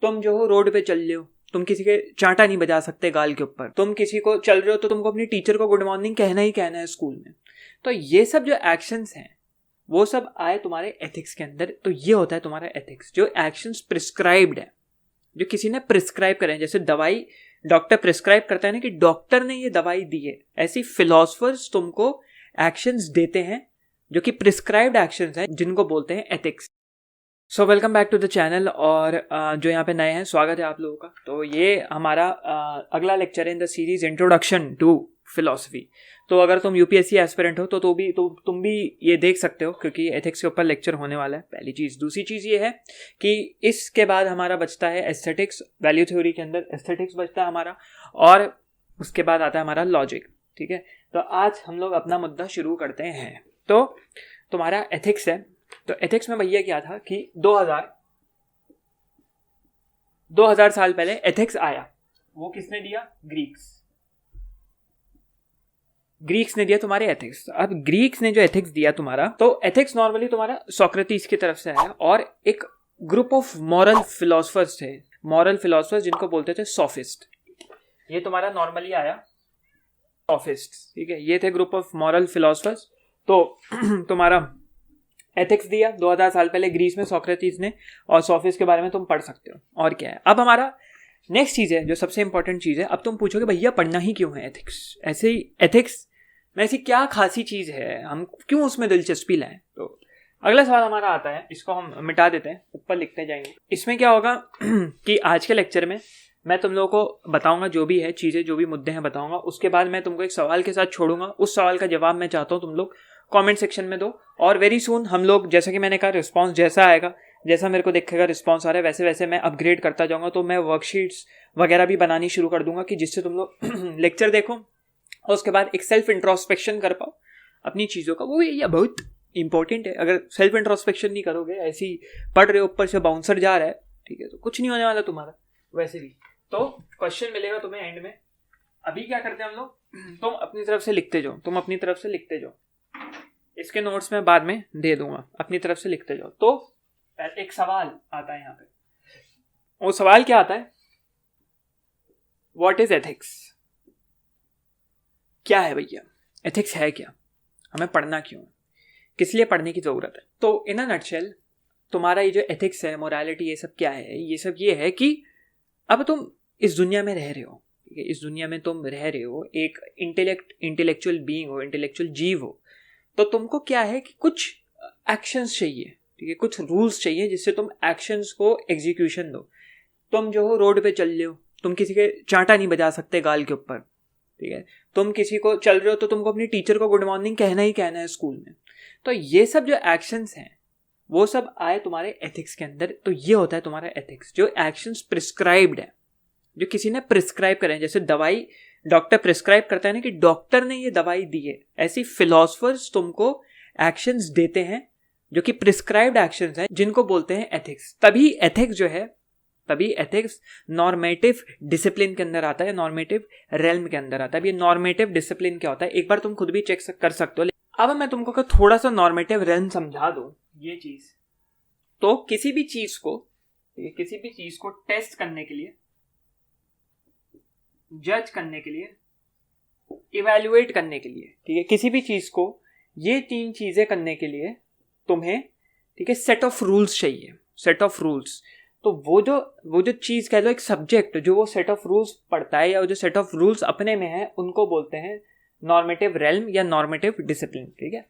तुम जो हो रोड पे चल रहे हो, तुम किसी के चांटा नहीं बजा सकते गाल के ऊपर, तुम किसी को चल रहे हो तो तुमको अपनी टीचर को गुड मॉर्निंग कहना ही कहना है स्कूल में। तो ये सब जो एक्शंस हैं वो सब आए तुम्हारे एथिक्स के अंदर। तो ये होता है तुम्हारा एथिक्स, जो एक्शंस प्रिस्क्राइब्ड है, जो किसी ने प्रिस्क्राइब करे। जैसे दवाई डॉक्टर प्रिस्क्राइब करता है ना कि डॉक्टर ने ये दवाई दी है, ऐसी फिलोसफर्स तुमको एक्शंस देते हैं जो कि प्रिस्क्राइब्ड एक्शंस हैं, जिनको बोलते हैं ethics. So welcome back to the channel. और जो यहाँ पे नए हैं, स्वागत है आप लोगों का। तो ये हमारा अगला लेक्चर है in the series introduction to philosophy. तो अगर तुम यूपीएससी एस्पिरेंट हो तो तुम भी ये देख सकते हो, क्योंकि एथिक्स के ऊपर लेक्चर होने वाला है। पहली चीज़। दूसरी चीज़ ये है कि इसके बाद हमारा बचता है एस्थेटिक्स। वैल्यू थ्योरी के अंदर एस्थेटिक्स बचता है हमारा, और उसके बाद आता है हमारा लॉजिक। ठीक है, तो आज हम लोग अपना मुद्दा शुरू करते हैं। तो तुम्हारा एथिक्स है, तो एथिक्स में भैया क्या था कि 2000 साल पहले एथिक्स आया। वो किसने दिया? ग्रीक्स ने दिया तुम्हारे एथिक्स। अब ग्रीक्स ने जो एथिक्स दिया तुम्हारा, तो एथिक्स नॉर्मली तुम्हारा सोक्रेटिस की तरफ से आया, और एक ग्रुप ऑफ मॉरल फिलोसफर्स थे, मॉरल फिलोसफर्स जिनको बोलते थे सोफिस्ट। ये तुम्हारा नॉर्मली आया सोफिस्ट। ठीक है, ये थे ग्रुप ऑफ मॉरल फिलोसफर्स। तो तुम्हारा एथिक्स दिया 2000 साल पहले ग्रीस में सोक्रेटिस ने, और सोफिस्ट के बारे में तुम पढ़ सकते हो। और क्या है, अब हमारा नेक्स्ट चीज़ है जो सबसे इंपॉर्टेंट चीज़ है। अब तुम पूछोगे भैया पढ़ना ही क्यों है एथिक्स? ऐसे ही एथिक्स में ऐसी क्या खासी चीज़ है, हम क्यों उसमें दिलचस्पी लाएं? तो अगला सवाल हमारा आता है, इसको हम मिटा देते हैं, ऊपर लिखते जाएंगे। इसमें क्या होगा कि आज के लेक्चर में मैं तुम लोगों को बताऊंगा जो भी है चीज़ें, जो भी मुद्दे हैं बताऊंगा। उसके बाद मैं तुमको एक सवाल के साथ छोड़ूंगा। उस सवाल का जवाब मैं चाहता हूँ तुम लोग कमेंट सेक्शन में दो, और वेरी सून हम लोग, जैसा कि मैंने कहा, रिस्पांस जैसा आएगा, जैसा मेरे को दिखेगा रिस्पांस आ रहा है, वैसे वैसे मैं अपग्रेड करता जाऊंगा। तो मैं वर्कशीट्स वगैरह भी बनानी शुरू कर दूंगा कि जिससे तुम लोग लेक्चर देखो और उसके बाद एक सेल्फ इंट्रोस्पेक्शन कर पाओ अपनी चीज़ों का। वो ये बहुत इंपॉर्टेंट है। अगर सेल्फ इंट्रोस्पेक्शन नहीं करोगे, ऐसे ही पढ़ रहे हो, ऊपर से बाउंसर जा रहा है, ठीक है, तो कुछ नहीं होने वाला तुम्हारा वैसे भी। तो क्वेश्चन मिलेगा तुम्हें एंड में। अभी क्या करते हैं हम लोग, तुम अपनी तरफ से लिखते जाओ, इसके नोट्स में बाद में दे दूंगा, अपनी तरफ से लिखते जाओ। तो एक सवाल आता है यहाँ पे, वो सवाल क्या आता है? What is ethics? क्या है भैया एथिक्स? है क्या? हमें पढ़ना क्यों? किस लिए पढ़ने की जरूरत है? तो इन अ नटशेल तुम्हारा ये जो एथिक्स है, मोरालिटी, ये सब क्या है? ये सब ये है कि अब तुम इस दुनिया में रह रहे हो, ठीक है, इस दुनिया में तुम रह रहे हो, एक इंटेलेक्चुअल बीइंग हो, इंटेलेक्चुअल जीव हो। तो तुमको क्या है कि कुछ एक्शंस चाहिए, ठीक है, कुछ रूल्स चाहिए जिससे तुम एक्शंस को एग्जीक्यूशन दो। तुम जो हो रोड पे चल रहे हो, तुम किसी के चांटा नहीं बजा सकते गाल के ऊपर, ठीक है, तुम किसी को चल रहे हो तो तुमको अपनी टीचर को गुड मॉर्निंग कहना ही कहना है स्कूल में। तो ये सब जो एक्शंस हैं वो सब आए तुम्हारे एथिक्स के अंदर। तो ये होता है तुम्हारा एथिक्स, जो एक्शंस प्रिस्क्राइब्ड है, जो किसी ने प्रिस्क्राइब करे। जैसे दवाई डॉक्टर प्रिस्क्राइब करता है ना कि डॉक्टर ने ये दवाई दी है, ऐसी फिलोसफर्स तुमको एक्शंस देते हैं जो कि प्रिस्क्राइब्ड एक्शंस हैं, जिनको बोलते हैं एथिक्स। तभी एथिक्स नॉर्मेटिव डिसिप्लिन के अंदर आता है, नॉर्मेटिव रेल्म के अंदर आता है। अब ये नॉर्मेटिव डिसिप्लिन क्या होता है एक बार तुम खुद भी चेक कर सकते हो। अब मैं तुमको थोड़ा सा नॉर्मेटिव रेल्म समझा दूं ये चीज। तो किसी भी चीज को टेस्ट करने के लिए, जज करने के लिए, इवैल्यूएट करने के लिए, ठीक है, किसी भी चीज को ये 3 चीजें करने के लिए तुम्हें, ठीक है, सेट ऑफ रूल्स चाहिए, सेट ऑफ रूल्स। तो वो जो चीज कह लो, एक सब्जेक्ट जो वो सेट ऑफ रूल्स पढ़ता है, या जो सेट ऑफ रूल्स अपने में है, उनको बोलते हैं नॉर्मेटिव रेल्म या नॉर्मेटिव डिसिप्लिन। ठीक है,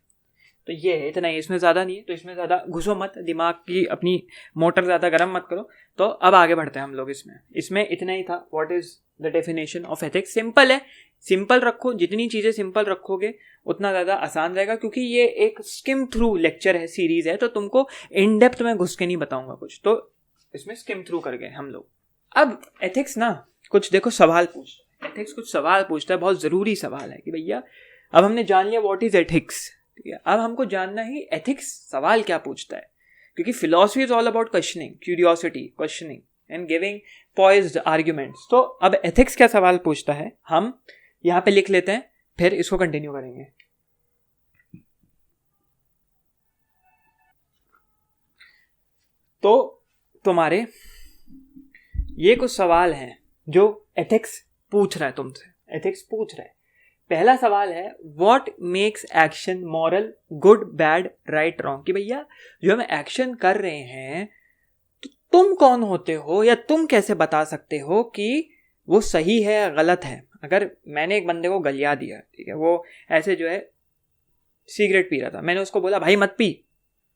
तो ये है, इतना ही, इसमें ज़्यादा नहीं है। तो इसमें ज़्यादा घुसो मत, दिमाग की अपनी मोटर ज़्यादा गर्म मत करो। तो अब आगे बढ़ते हैं हम लोग। इसमें इतना ही था। What is the definition of ethics? Simple है, सिंपल रखो, जितनी चीज़ें सिंपल रखोगे उतना ज़्यादा आसान रहेगा, क्योंकि ये एक स्किम थ्रू लेक्चर है, सीरीज है, तो तुमको इन डेप्थ में घुस के नहीं बताऊंगा कुछ, तो इसमें स्किम थ्रू कर गए हम लोग। अब एथिक्स ना कुछ देखो सवाल एथिक्स कुछ सवाल पूछता है, बहुत ज़रूरी सवाल है कि भैया अब हमने जान लिया व्हाट इज एथिक्स, ठीक है, अब हमको जानना है एथिक्स सवाल क्या पूछता है, क्योंकि philosophy is all about questioning, curiosity, questioning and giving poised arguments. तो अब एथिक्स क्या सवाल पूछता है हम यहाँ पे लिख लेते हैं, फिर इसको कंटिन्यू करेंगे। तो तुम्हारे ये कुछ सवाल हैं जो एथिक्स पूछ रहा है तुमसे, एथिक्स पूछ रहा है। पहला सवाल है what makes action moral, good bad right wrong, कि भैया जो हम एक्शन कर रहे हैं तो तुम कौन होते हो या तुम कैसे बता सकते हो कि वो सही है या गलत है। अगर मैंने एक बंदे को गलिया दिया, ठीक है, वो ऐसे जो है सिगरेट पी रहा था, मैंने उसको बोला भाई मत पी,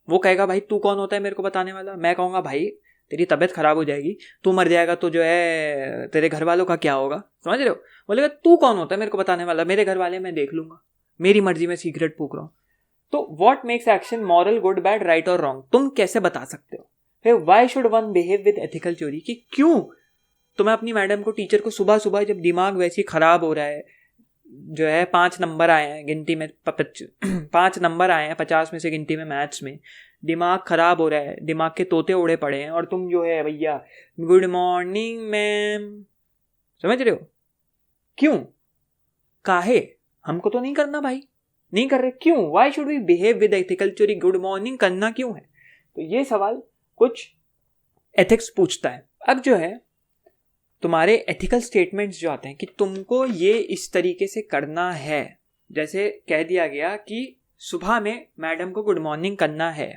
वो कहेगा भाई तू कौन होता है मेरे को बताने वाला। मैं कहूँगा भाई तेरी तबीयत खराब हो जाएगी, तू मर जाएगा तो जो है तेरे घर वालों का क्या होगा, समझ रहे हो। बोलेगा तू कौन होता है मेरे को बताने वाला, मेरे घर वाले मैं देख लूंगा, मेरी मर्जी में सिगरेट फूक रहा हूँ। तो what makes action moral, good bad right और रॉन्ग, तुम कैसे बता सकते हो। फिर why should one behave with ethical चोरी, कि क्यों तुम्हें अपनी मैडम को, टीचर को सुबह सुबह जब दिमाग वैसे ही खराब हो रहा है, जो है 5 नंबर आए हैं गिनती में, 5 नंबर आए हैं 50 में से गिनती में, मैथ्स में दिमाग खराब हो रहा है, दिमाग के तोते उड़े पड़े हैं, और तुम जो है भैया गुड मॉर्निंग मैम, समझ रहे हो। क्यों, काहे, हमको तो नहीं करना भाई, नहीं कर रहे, क्यों, why should we behave with ethical चोरी, गुड मॉर्निंग करना क्यों है। तो ये सवाल कुछ एथिक्स पूछता है। अब जो है तुम्हारे एथिकल स्टेटमेंट्स जो आते हैं कि तुमको ये इस तरीके से करना है, जैसे कह दिया गया कि सुबह में मैडम को गुड मॉर्निंग करना है।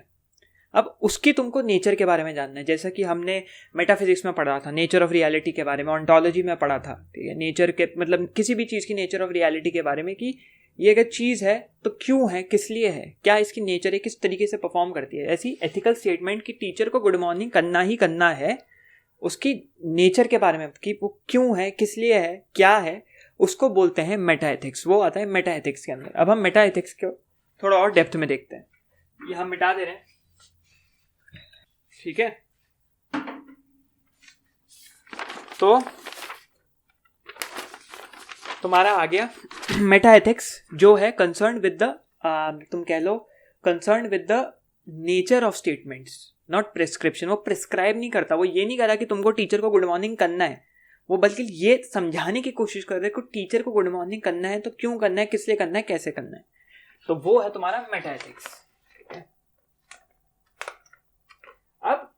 अब उसकी तुमको नेचर के बारे में जानना है, जैसा कि हमने मेटाफिजिक्स में पढ़ा था, नेचर ऑफ रियलिटी के बारे में, ऑन्टोलॉजी में पढ़ा था, ठीक है, नेचर के मतलब किसी भी चीज़ की नेचर ऑफ रियलिटी के बारे में, कि ये अगर चीज़ है तो क्यों है, किस लिए है, क्या इसकी नेचर है, किस तरीके से परफॉर्म करती है। ऐसी एथिकल स्टेटमेंट कि टीचर को गुड मॉर्निंग करना ही करना है, उसकी नेचर के बारे में कि वो क्यों है, किस लिए है, क्या है, उसको बोलते हैं मेटा एथिक्स। वो आता है मेटा एथिक्स के अंदर। अब हम मेटा एथिक्स को थोड़ा और डेप्थ में देखते हैं। ये हम मिटा दे रहे हैं, ठीक है। तो तुम्हारा आ गया मेटा एथिक्स, जो है कंसर्न विद द, तुम कह लो concern with the nature of statements, not prescription. वो प्रिस्क्राइब नहीं करता, वो ये नहीं कह रहा कि तुमको टीचर को गुड मॉर्निंग करना है, वो बल्कि ये समझाने की कोशिश कर रहे हैं कि टीचर को गुड मॉर्निंग करना है तो क्यों करना है, किस लिए करना है, कैसे करना है। तो वो है तुम्हारा मेटा एथिक्स। अब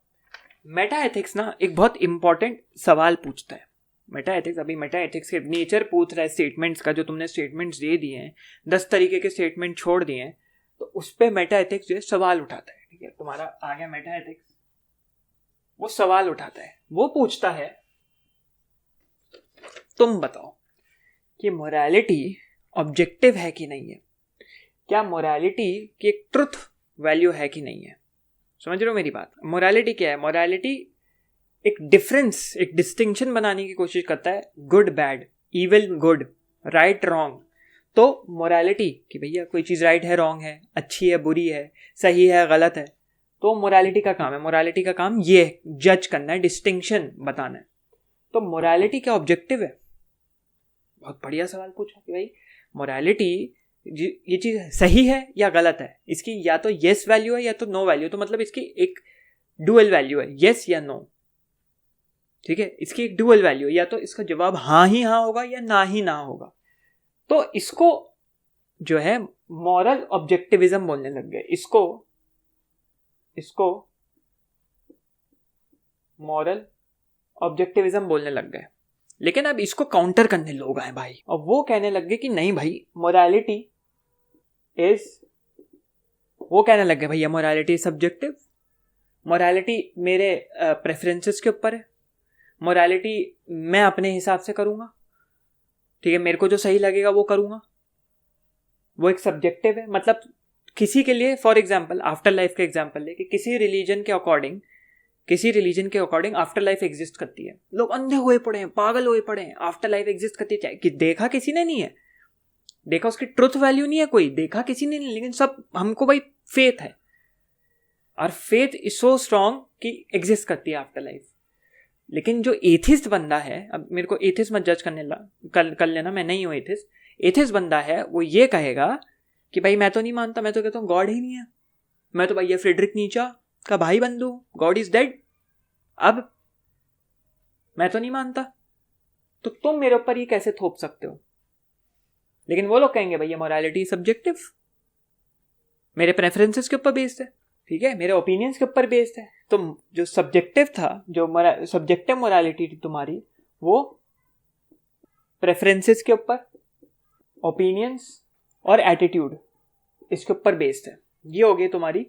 मेटा एथिक्स ना एक बहुत इंपॉर्टेंट सवाल पूछता है। मेटा एथिक्स, अभी मेटा एथिक्स के नेचर पूछ रहा है स्टेटमेंट्स का, जो तुमने स्टेटमेंट्स दे दिए हैं, 10 तरीके के स्टेटमेंट छोड़ दिए हैं, तो उस पर मेटा एथिक्स जो है सवाल उठाता है, ठीक है। तुम्हारा आ गया मेटा एथिक्स, वो सवाल उठाता है, वो पूछता है तुम बताओ कि मोरालिटी ऑब्जेक्टिव है कि नहीं है, क्या मोरालिटी की एक ट्रुथ वैल्यू है कि नहीं है। समझ रहे हो मेरी बात। मोरालिटी क्या है, मोरालिटी एक डिफरेंस, एक डिस्टिंक्शन बनाने की कोशिश करता है, good bad, evil good, right wrong. तो मोरालिटी कि भैया कोई चीज़ राइट है, रॉन्ग है, अच्छी है, बुरी है, सही है, गलत है, तो मोरालिटी का काम है। मोरालिटी का काम ये जज करना है, डिस्टिंक्शन बताना है। तो मोरालिटी क्या ऑब्जेक्टिव है। बहुत बढ़िया सवाल पूछा कि भाई मोरालिटी ये चीज़ सही है या गलत है, इसकी या तो येस वैल्यू है या तो नो वैल्यू, तो मतलब इसकी एक डुअल वैल्यू है, येस या नो, ठीक है। इसकी एक डुअल वैल्यू है, या तो इसका जवाब हाँ ही हाँ होगा या ना ही ना होगा। तो इसको जो है मॉरल ऑब्जेक्टिविज्म बोलने लग गए, इसको मॉरल ऑब्जेक्टिविज्म बोलने लग गए। लेकिन अब इसको काउंटर करने लोग आए भाई, और वो कहने लग गए कि नहीं भाई मोरालिटी इज, वो कहने लग गए भैया मोरालिटी इज सब्जेक्टिव, मोरालिटी मेरे प्रेफरेंसेस के ऊपर है, मोरालिटी मैं अपने हिसाब से करूँगा, ठीक है, मेरे को जो सही लगेगा वो करूँगा, वो एक सब्जेक्टिव है। मतलब किसी के लिए, फॉर एग्जाम्पल आफ्टर लाइफ का एग्जाम्पल ले, कि किसी रिलीजन के अकॉर्डिंग आफ्टर लाइफ एग्जिस्ट करती है, लोग अंधे हुए पड़े हैं, पागल हुए पड़े हैं, आफ्टर लाइफ एग्जिस्ट करती है, कि देखा किसी ने नहीं है, देखा उसकी ट्रुथ वैल्यू नहीं है कोई, देखा किसी ने नहीं, लेकिन सब हमको भाई फेथ है, और फेथ इज सो स्ट्रॉन्ग कि एग्जिस्ट करती है आफ्टर लाइफ। लेकिन जो एथिस्ट बंदा है, अब मेरे को एथिस्ट मत जज कर लेना, मैं नहीं हूँ एथिस्ट, एथिस्ट बंदा है वो ये कहेगा कि भाई मैं तो नहीं मानता, मैं तो कहता हूँ गॉड ही नहीं है, मैं तो भैया फ्रेडरिक नीचा का भाई बंधु, गॉड इज डेड, अब मैं तो नहीं मानता, तो तुम मेरे ऊपर ये कैसे थोप सकते हो। लेकिन वो लोग कहेंगे भैया मोरालिटी सब्जेक्टिव, मेरे प्रेफरेंसेस के ऊपर बेस्ड है, ठीक है, मेरे ओपिनियंस के ऊपर बेस्ड है, तो जो सब्जेक्टिव था, जो सब्जेक्टिव मोरालिटी थी तुम्हारी, वो प्रेफरेंसेस के ऊपर, ओपिनियंस और एटीट्यूड, इसके ऊपर बेस्ड है। ये हो गई तुम्हारी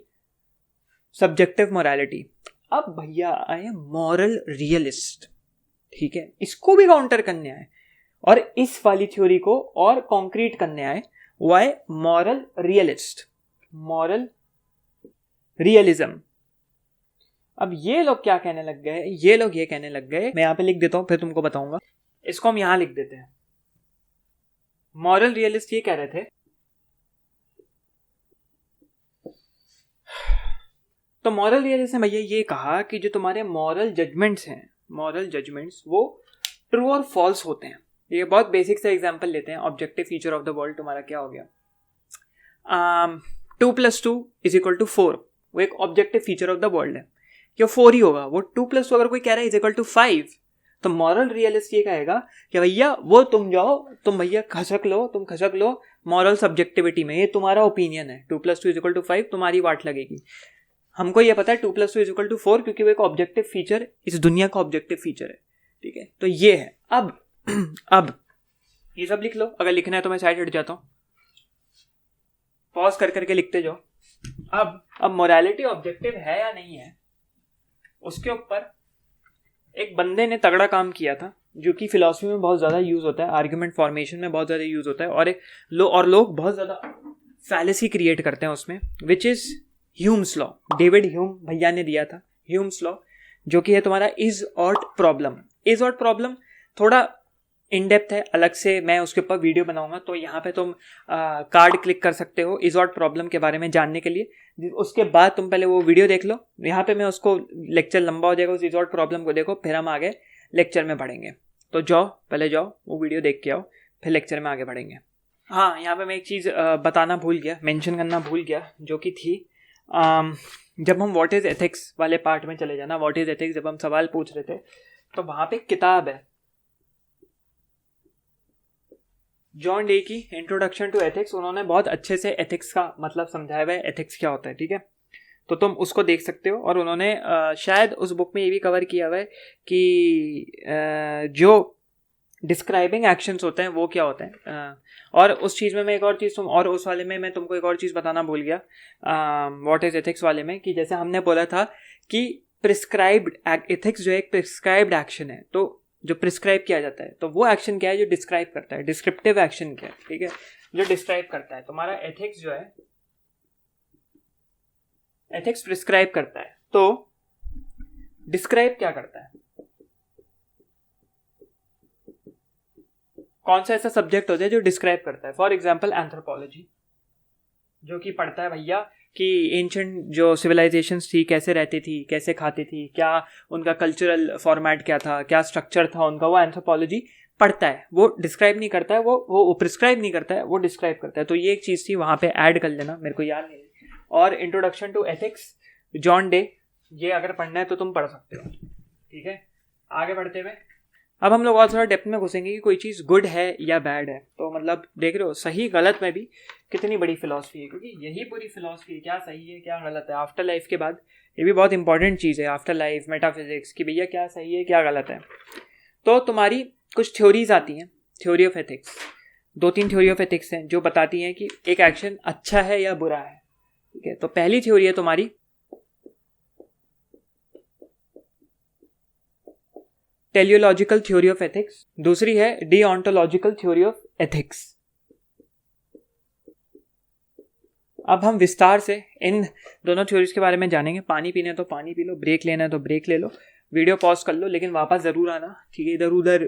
सब्जेक्टिव मोरालिटी। अब भैया आए मॉरल रियलिस्ट, ठीक है, इसको भी काउंटर करने आए और इस वाली थ्योरी को और कॉन्क्रीट करने आए। वो आए मॉरल रियलिस्ट, मॉरल रियलिज्म। अब ये लोग क्या कहने लग गए, ये लोग ये कहने लग गए, मैं यहां पे लिख देता हूं फिर तुमको बताऊंगा, इसको हम यहां लिख देते हैं। मॉरल रियलिस्ट ये कह रहे थे, तो मॉरल रियलिस्ट ने भैया ये कहा कि जो तुम्हारे मॉरल जजमेंट्स हैं, मॉरल जजमेंट्स वो ट्रू और फॉल्स होते हैं। ये बहुत बेसिक सा एग्जांपल लेते हैं। Objective feature of the world तुम्हारा क्या हो गया, 2 + 2 = 4, वो एक objective feature of the world है, क्या 4 ही होगा। वो 2 + 2 अगर कोई कह रहा है = 5, तो मॉरल रियलिस्ट ये कहेगा कि भैया वो तुम जाओ, तुम भैया खसक लो मॉरल सब्जेक्टिविटी में, ये तुम्हारा ओपिनियन है, 2 + 2 = 5, तुम्हारी वाट लगेगी। हमको ये पता है 2 + 2 = 4, क्योंकि वो एक ऑब्जेक्टिव फीचर, इस दुनिया का ऑब्जेक्टिव फीचर है, ठीक है। तो ये है। अब ये सब लिख लो, अगर लिखना है तो मैं साइड हट जाता हूं, पॉज कर करके लिखते जाओ। अब मोरालिटी ऑब्जेक्टिव है या नहीं है, उसके ऊपर एक बंदे ने तगड़ा काम किया था, जो कि फिलॉसफी में बहुत ज़्यादा यूज़ होता है, आर्ग्यूमेंट फॉर्मेशन में बहुत ज़्यादा यूज़ होता है, और लोग बहुत ज़्यादा फैलेसी क्रिएट करते हैं उसमें, which is Hume's law. David Hume भैया ने दिया था ह्यूम्स लॉ, जो कि है तुम्हारा is ought problem. Is ought problem थोड़ा इन डेप्थ है, अलग से मैं उसके ऊपर वीडियो बनाऊंगा, तो यहाँ पे तुम कार्ड क्लिक कर सकते हो इज ऑट प्रॉब्लम के बारे में जानने के लिए। उसके बाद तुम पहले वो वीडियो देख लो, यहाँ पे मैं उसको, लेक्चर लंबा हो जाएगा, उस इज ऑट प्रॉब्लम को देखो, फिर हम आगे लेक्चर में बढ़ेंगे। तो पहले जाओ वो वीडियो देख के आओ, फिर लेक्चर में आगे बढ़ेंगे। हाँ, यहाँ पे मैं एक चीज़ बताना भूल गया, मेंशन करना भूल गया, जो कि थी जब हम व्हाट इज़ एथिक्स वाले पार्ट में चले जाना, व्हाट इज़ एथिक्स जब हम सवाल पूछ रहे थे, तो वहाँ पे किताब है जॉन डे की, इंट्रोडक्शन टू एथिक्स। उन्होंने बहुत अच्छे से एथिक्स का मतलब समझाया हुआ है, एथिक्स क्या होता है, ठीक है। तो तुम उसको देख सकते हो। और उन्होंने शायद उस बुक में ये भी कवर किया हुआ है कि जो डिस्क्राइबिंग एक्शंस होते हैं वो क्या होते हैं। और उस चीज़ में मैं एक और चीज़ और उस वाले में मैं तुमको एक और चीज़ बताना भूल गया, व्हाट इज़ एथिक्स वाले में, कि जैसे हमने बोला था कि प्रिस्क्राइब्ड एथिक्स जो है एक प्रिस्क्राइब्ड एक्शन है, तो जो प्रिस्क्राइब किया जाता है, तो वो एक्शन क्या है जो डिस्क्राइब करता है, डिस्क्रिप्टिव एक्शन क्या है, ठीक है, जो डिस्क्राइब करता है। तुम्हारा एथिक्स जो है, एथिक्स प्रिस्क्राइब करता है, तो डिस्क्राइब क्या करता है, कौन सा ऐसा सब्जेक्ट होता है जो डिस्क्राइब करता है। फॉर एग्जाम्पल एंथ्रोपोलॉजी, जो कि पढ़ता है भैया कि एंशंट जो सिविलाइजेशंस थी कैसे रहती थी, कैसे खाती थी, क्या उनका कल्चरल फॉर्मेट क्या था, क्या स्ट्रक्चर था उनका, वो एंथ्रोपोलॉजी पढ़ता है। वो डिस्क्राइब नहीं करता है, वो प्रिस्क्राइब नहीं करता है, वो डिस्क्राइब करता है। तो ये एक चीज़ थी, वहाँ पे ऐड कर लेना, मेरे को याद नहीं। और introduction to ethics John Deigh, ये अगर पढ़ना है तो तुम पढ़ सकते हो, ठीक है। आगे बढ़ते हुए अब हम लोग और थोड़ा डेप्थ में घुसेंगे कि कोई चीज़ गुड है या बैड है। तो मतलब देख रहे हो सही गलत में भी कितनी बड़ी फिलॉसफी है, क्योंकि यही पूरी फिलॉसफी है, क्या सही है क्या गलत है। आफ्टर लाइफ के बाद ये भी बहुत इंपॉर्टेंट चीज़ है, आफ्टर लाइफ मेटाफिजिक्स, कि भैया क्या सही है क्या गलत है। तो तुम्हारी कुछ थ्योरीज आती हैं, theory of ethics, 2-3 theory of ethics हैं जो बताती हैं कि एक एक्शन अच्छा है या बुरा है, ठीक है। तो पहली थ्योरी है तुम्हारी टेलियोलॉजिकल थ्योरी ऑफ एथिक्स, दूसरी है डीओंटोलॉजिकल थ्योरी ऑफ एथिक्स। अब हम विस्तार से इन दोनों थ्योरीज के बारे में जानेंगे। पानी पीना है तो पानी पी लो, ब्रेक लेना है तो ब्रेक ले लो, वीडियो पॉज कर लो, लेकिन वापस ज़रूर आना, ठीक है। इधर उधर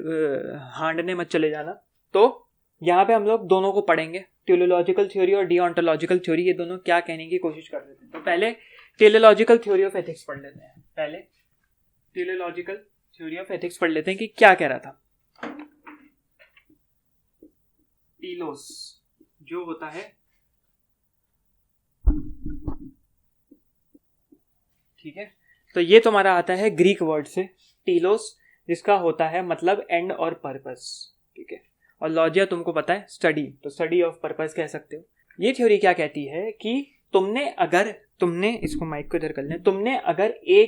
हांडने मत चले जाना। तो यहाँ पे हम लोग दोनों को पढ़ेंगे, टेलियोलॉजिकल थ्योरी और डीओंटोलॉजिकल थ्योरी, ये दोनों क्या कहने की कोशिश कर रहे थे। तो पहले टेलियोलॉजिकल थ्योरी ऑफ एथिक्स पढ़ लेते हैं। पहले टेलियोलॉजिकल थ्योरी ऑफ एथिक्स पढ़ लेते हैं कि क्या कह रहा था। टीलोस जो होता है, ठीक है, तो ये तुम्हारा आता है ग्रीक वर्ड से टीलोस, जिसका होता है मतलब एंड और पर्पस, ठीक है। और लॉजिया तुमको पता है स्टडी, तो स्टडी ऑफ पर्पस कह सकते हो। ये थ्योरी क्या कहती है कि तुमने इसको माइक को इधर कर लें, तुमने अगर ए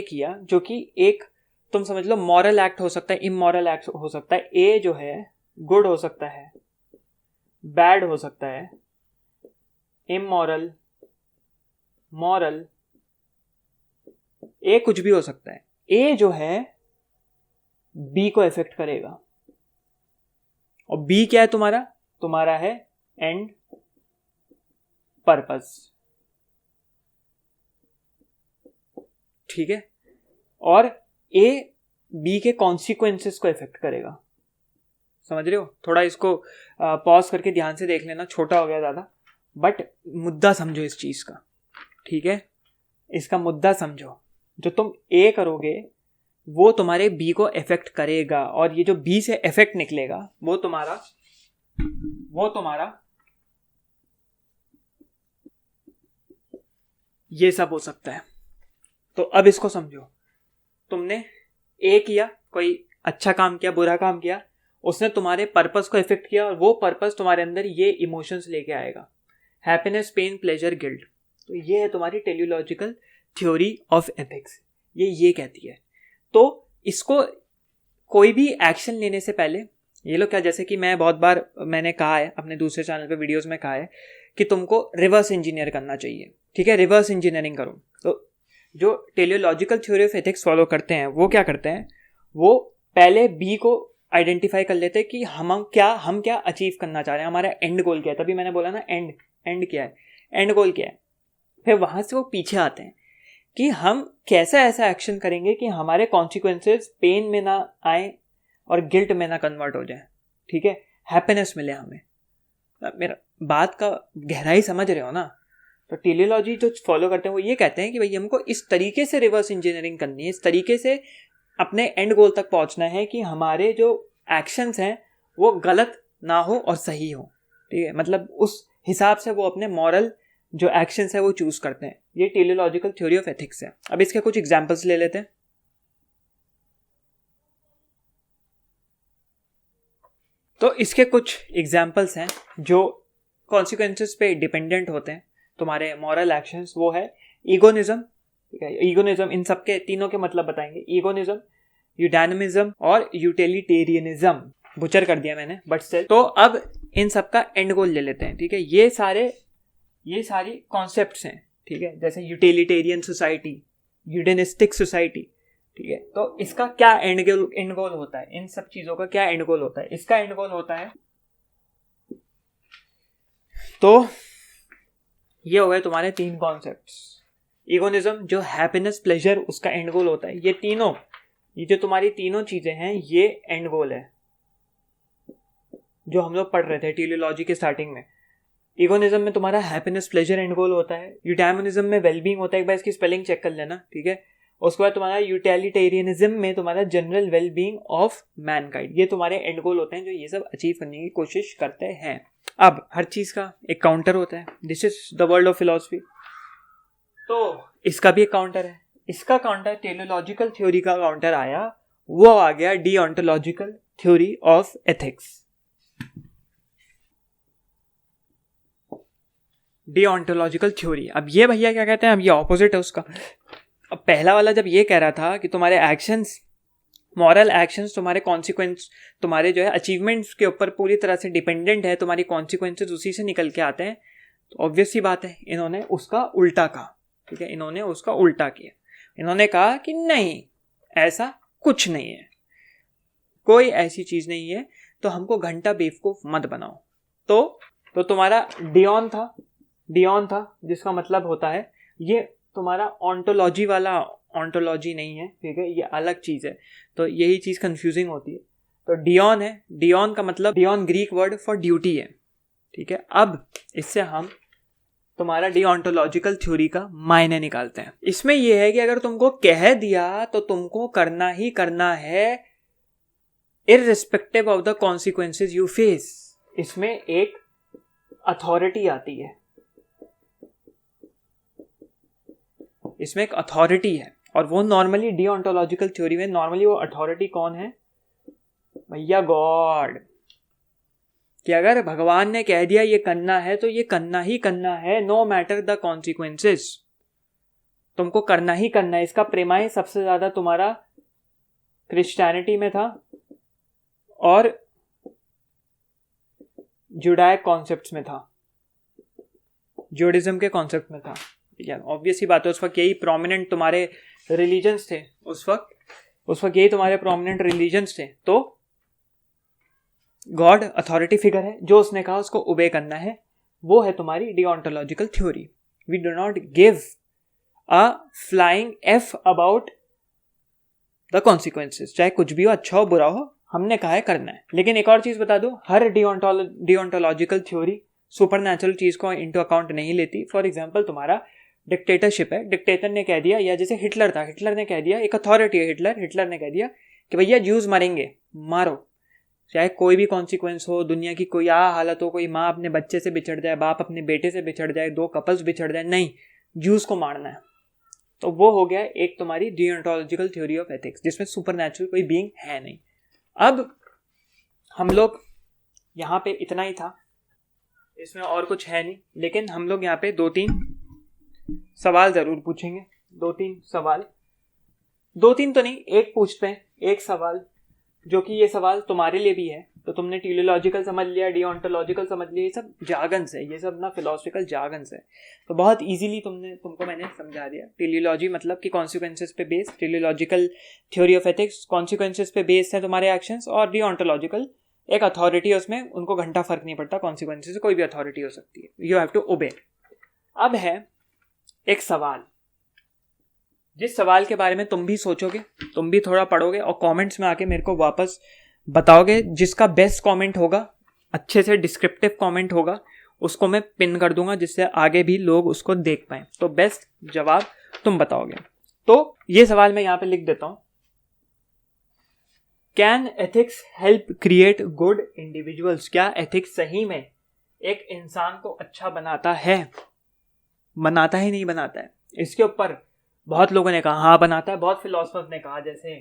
किया जो कि एक, तुम समझ लो मॉरल एक्ट हो सकता है, इमोरल एक्ट हो सकता है। ए जो है गुड हो सकता है, बैड हो सकता है, इमोरल, मॉरल, ए कुछ भी हो सकता है। ए जो है बी को इफेक्ट करेगा, और बी क्या है तुम्हारा है एंड पर्पस, ठीक है। और ए बी के कॉन्सिक्वेंसेस को इफेक्ट करेगा, समझ रहे हो? थोड़ा इसको पॉज करके ध्यान से देख लेना, छोटा हो गया ज़्यादा, बट मुद्दा समझो इस चीज़ का, ठीक है। इसका मुद्दा समझो, जो तुम ए करोगे वो तुम्हारे बी को इफेक्ट करेगा, और ये जो बी से इफेक्ट निकलेगा वो तुम्हारा ये सब हो सकता है। तो अब इसको समझो, तुमने ए किया, कोई अच्छा काम किया, बुरा काम किया, उसने तुम्हारे पर्पस को इफेक्ट किया, और वो पर्पस तुम्हारे अंदर ये इमोशंस लेके आएगा, हैप्पीनेस, पेन, प्लेजर, गिल्ट। तो ये है तुम्हारी टेलियोलॉजिकल थ्योरी ऑफ एथिक्स, ये कहती है। तो इसको कोई भी एक्शन लेने से पहले ये लोग क्या, जैसे कि मैं बहुत बार मैंने कहा है अपने दूसरे चैनल पे वीडियोस में कहा है कि तुमको रिवर्स इंजीनियर करना चाहिए, ठीक है, रिवर्स इंजीनियरिंग करो। तो जो teleological theory of ethics follow करते हैं वो क्या करते हैं, वो पहले बी को आइडेंटिफाई कर लेते हैं कि हम क्या अचीव करना चाह रहे हैं, हमारा एंड गोल क्या है। तभी मैंने बोला ना एंड क्या है, एंड गोल क्या है। फिर वहां से वो पीछे आते हैं कि हम कैसा ऐसा एक्शन करेंगे कि हमारे कॉन्सिक्वेंसेस पेन में ना आए और गिल्ट में ना कन्वर्ट हो जाए, ठीक है, हैप्पीनेस मिले हमें। मेरा बात का गहराई समझ रहे हो ना? तो टेलियोलॉजी जो फॉलो करते हैं वो ये कहते हैं कि भाई हमको इस तरीके से रिवर्स इंजीनियरिंग करनी है, इस तरीके से अपने एंड गोल तक पहुंचना है कि हमारे जो एक्शंस हैं वो गलत ना हो और सही हो, ठीक है। मतलब उस हिसाब से वो अपने मॉरल जो एक्शंस है वो चूज करते हैं। ये टेलियोलॉजिकल थ्योरी ऑफ एथिक्स है। अब इसके कुछ एग्जांपल्स ले लेते हैं। तो इसके कुछ एग्जांपल्स हैं जो कॉन्सिक्वेंसेस पे डिपेंडेंट होते हैं तुम्हारे मॉरल एक्शंस। वो है ईगोनिज्म, ठीक है। ईगोनिज्म, इन सबके तीनों के मतलब बताएंगे। ईगोनिज्म, यूडैनिमिज्म और यूटिलिटेरियनिज्म। बुचर कर दिया मैंने, बट स्टिल। तो अब इन सबका एंड गोल ले लेते हैं, ठीक है। ये सारी कॉन्सेप्ट्स हैं, ठीक है। जैसे यूटिलिटेरियन सोसाइटी, यूडेनिस्टिक सोसाइटी, ठीक है। तो इसका क्या एंड गोल होता है, इन सब चीजों का क्या एंड गोल होता है? इसका एंड गोल होता है, तो ये हो गए तुम्हारे तीन कॉन्सेप्ट्स। ईगोनिज्म जो हैप्पीनेस, प्लेजर, उसका एंड गोल होता है। ये जो तुम्हारी तीनों चीजें हैं ये एंड गोल है जो हम लोग पढ़ रहे थे टेलियोलॉजी के स्टार्टिंग में। ईगोनिज्म में तुम्हारा हैप्पीनेस, प्लेजर एंड गोल होता है। यूटैमोनिज्म में वेलबींग होता है, एक बार इसकी स्पेलिंग चेक कर लेना, ठीक है। उसके बाद तुम्हारा यूटिलिटेरियनिज्म में तुम्हारा जनरल वेलबींग ऑफ मैनकाइंड। ये तुम्हारे एंड गोल होते हैं जो ये सब अचीव करने की कोशिश करते हैं। अब हर चीज का एक काउंटर होता है, this is the world of philosophy. तो इसका भी एक काउंटर है। इसका काउंटर टेलियोलॉजिकल थ्योरी का काउंटर आया, वो आ गया deontological theory of ethics. Deontological theory, अब ये भैया क्या कहते हैं, अब ये ऑपोजिट है उसका। अब पहला वाला जब ये कह रहा था कि तुम्हारे एक्शंस, मॉरल एक्शंस, तुम्हारे कॉन्सिक्वेंस, तुम्हारे जो है अचीवमेंट्स के ऊपर पूरी तरह से डिपेंडेंट है, तुम्हारी कॉन्सिक्वेंसेस उसी से निकल के आते हैं, तो ऑब्वियस सी बात है इन्होंने उसका उल्टा कहा, ठीक है। इन्होंने उसका उल्टा किया। इन्होंने कहा कि नहीं, ऐसा कुछ नहीं है, कोई ऐसी चीज नहीं है, तो हमको घंटा बेवकूफ मत बनाओ। तो तुम्हारा डियोन था जिसका मतलब होता है, ये तुम्हारा ऑन्टोलॉजी वाला ऑन्टोलॉजी नहीं है, ठीक है, ये अलग चीज है। तो यही चीज कंफ्यूजिंग होती है। तो डियोन है, डियोन का मतलब, Dion Greek word for duty है, ठीक है। अब इससे हम तुम्हारा डिओंटोलॉजिकल थ्योरी का मायने निकालते हैं। इसमें यह है कि अगर तुमको कह दिया तो तुमको करना ही करना है, irrespective of the consequences you face. इसमें एक अथॉरिटी आती है, इसमें एक अथॉरिटी है, और वो नॉर्मली डिओंटोलॉजिकल थ्योरी में नॉर्मली वो अथॉरिटी कौन है भैया? गॉड। कि अगर भगवान ने कह दिया ये करना है तो ये करना ही करना है, नो मैटर द कॉन्सिक्वेंसेस, तुमको करना ही करना है। इसका प्रेमाइस सबसे ज्यादा तुम्हारा क्रिश्चियनिटी में था और जुडाइक कॉन्सेप्ट्स में था, जूडिज्म के कॉन्सेप्ट में था। ऑब्वियस ही बात है, उस वक्त यही प्रोमिनेंट तुम्हारे रिलीजन्स थे, उस वक्त यही तुम्हारे प्रोमिनेंट रिलीजन्स थे। तो गॉड अथॉरिटी फिगर है, जो उसने कहा उसको ओबे करना है, वो है तुम्हारी deontological theory. We do not give a flying F about the consequences, चाहे कुछ भी हो, अच्छा हो बुरा हो, हमने कहा है करना है। लेकिन एक और चीज बता दो, हर डिओंटोलॉजिकल थ्योरी सुपर नेचुरल चीज को इंटू अकाउंट नहीं लेती। फॉर एग्जाम्पल तुम्हारा डिक्टेटरशिप है, डिक्टेटर ने कह दिया, या जैसे हिटलर था, हिटलर ने कह दिया, एक अथॉरिटी है हिटलर ने कह दिया कि भैया ज्यूज मरेंगे, मारो, चाहे कोई भी कॉन्सिक्वेंस हो, दुनिया की कोई हालत हो, कोई माँ अपने बच्चे से बिछड़ जाए, बाप अपने बेटे से बिछड़ जाए, दो कपल्स बिछड़ जाए, नहीं, ज्यूज को मारना है। तो वो हो गया एक तुम्हारी डिओंटोलॉजिकल थ्योरी ऑफ एथिक्स, जिसमें सुपर नेचुरल कोई बीइंग है नहीं। अब हम लोग यहाँ पे इतना ही था, इसमें और कुछ है नहीं, लेकिन हम लोग यहाँ पे 2-3 सवाल जरूर पूछेंगे। 2-3 सवाल, 2-3 तो नहीं, एक पूछते हैं, एक सवाल, जो कि ये सवाल तुम्हारे लिए भी है। तो तुमने टेलियोलॉजिकल समझ लिया, डिओंटोलॉजिकल समझ लिया, ये सब जार्गन्स है, ये सब ना फिलोसफिकल जार्गन्स है। तो बहुत इजीली तुमको मैंने समझा दिया। टेलियोलॉजी मतलब कि कॉन्सिक्वेंसेस पे based, teleological theory of ethics consequences पे बेस्ड है तुम्हारे एक्शंस, और डिओंटोलॉजिकल एक अथॉरिटी है, उसमें उनको घंटा फर्क नहीं पड़ता, कॉन्सिक्वेंसेस से कोई भी अथॉरिटी हो सकती है, यू हैव टू ओबे। अब है एक सवाल, जिस सवाल के बारे में तुम भी सोचोगे, तुम भी थोड़ा पढ़ोगे और कमेंट्स में आके मेरे को वापस बताओगे। जिसका बेस्ट कमेंट होगा, अच्छे से डिस्क्रिप्टिव कमेंट होगा, उसको मैं पिन कर दूंगा, जिससे आगे भी लोग उसको देख पाएं। तो बेस्ट जवाब तुम बताओगे। तो ये सवाल मैं यहाँ पे लिख देता हूं, can ethics help create good individuals? क्या एथिक्स सही में एक इंसान को अच्छा बनाता है? बनाता है नहीं बनाता है? इसके ऊपर बहुत लोगों ने कहा हाँ बनाता है, बहुत फिलोसफर्स ने कहा, जैसे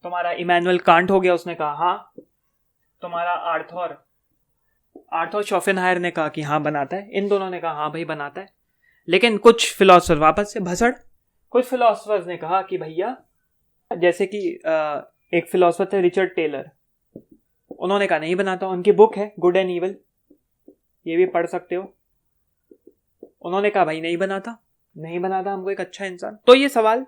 तुम्हारा इमैनुअल कांट हो गया, उसने कहा हाँ, तुम्हारा आर्थर शोपेनहायर ने कहा कि हाँ बनाता है, इन दोनों ने कहा हाँ भाई बनाता है। लेकिन कुछ फिलोसफर वापस से भसड़, कुछ फिलोसफर्स ने कहा कि भैया, जैसे कि एक फिलोसफर थे रिचर्ड टेलर, उन्होंने कहा नहीं बनाता, उनकी बुक है गुड एंड ईवल, ये भी पढ़ सकते हो। उन्होंने कहा भाई नहीं बनाता हमको एक अच्छा इंसान। तो ये सवाल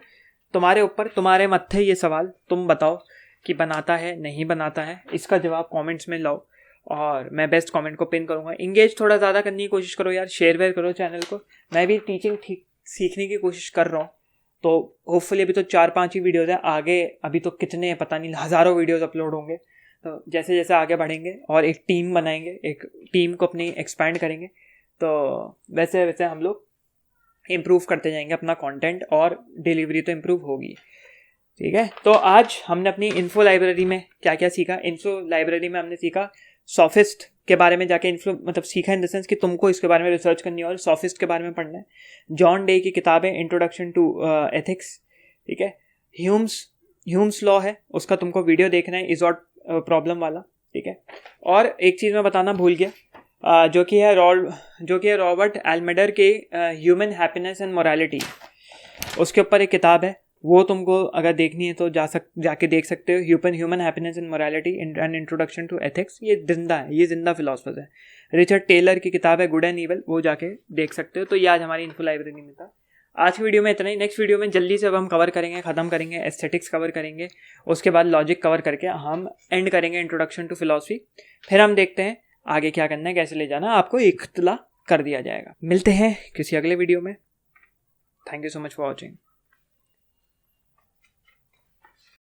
तुम्हारे ऊपर, तुम्हारे मत्थे ये सवाल, तुम बताओ कि बनाता है नहीं बनाता है। इसका जवाब कमेंट्स में लाओ और मैं बेस्ट कमेंट को पिन करूंगा। इंगेज थोड़ा ज़्यादा करने की कोशिश करो यार, शेयर वेयर करो चैनल को। मैं भी टीचिंग ठीक सीखने की कोशिश कर रहा हूँ, तो होपफुली अभी तो 4-5 ही वीडियोज़ हैं, आगे अभी तो कितने हैं पता नहीं, हज़ारों वीडियोज़ अपलोड होंगे। तो जैसे जैसे आगे बढ़ेंगे और एक टीम बनाएंगे, एक टीम को अपनी एक्सपैंड करेंगे, तो वैसे वैसे हम लोग इम्प्रूव करते जाएंगे अपना कंटेंट, और डिलीवरी तो इम्प्रूव होगी। ठीक है, तो आज हमने अपनी इन्फो लाइब्रेरी में क्या क्या सीखा। इन्फो लाइब्रेरी में हमने सीखा सॉफिस्ट के बारे में, जाके इन्फ्लो मतलब सीखा इन द सेंस कि तुमको इसके बारे में रिसर्च करनी है और सॉफिस्ट के बारे में पढ़ना है। जॉन डे की किताब है इंट्रोडक्शन टू एथिक्स, ठीक है। ह्यूम्स लॉ है, उसका तुमको वीडियो देखना है, इज व्हाट प्रॉब्लम वाला, ठीक है। और एक चीज़ मैं बताना भूल गया, जो कि है रॉबर्ट एल्मेडर के ह्यूमन हैप्पीनेस एंड मोरालिटी, उसके ऊपर एक किताब है, वो तुमको अगर देखनी है तो जाके देख सकते हो। Human happiness and morality and introduction to ethics, ये जिंदा फिलोसफर है। रिचर्ड टेलर की किताब है गुड एंड ईवल, वो जाके देख सकते हो। तो ये आज हमारी इन्फो लाइब्रेरी में था। आज की वीडियो में इतना ही। नेक्स्ट वीडियो में जल्दी से अब हम ख़त्म करेंगे एस्थेटिक्स कवर करेंगे, उसके बाद लॉजिक कवर करके हम एंड करेंगे इंट्रोडक्शन टू फिलॉसफी। फिर हम देखते हैं आगे क्या करना है, कैसे ले जाना, आपको इख्तला कर दिया जाएगा। मिलते हैं किसी अगले वीडियो में। Thank you so much for watching.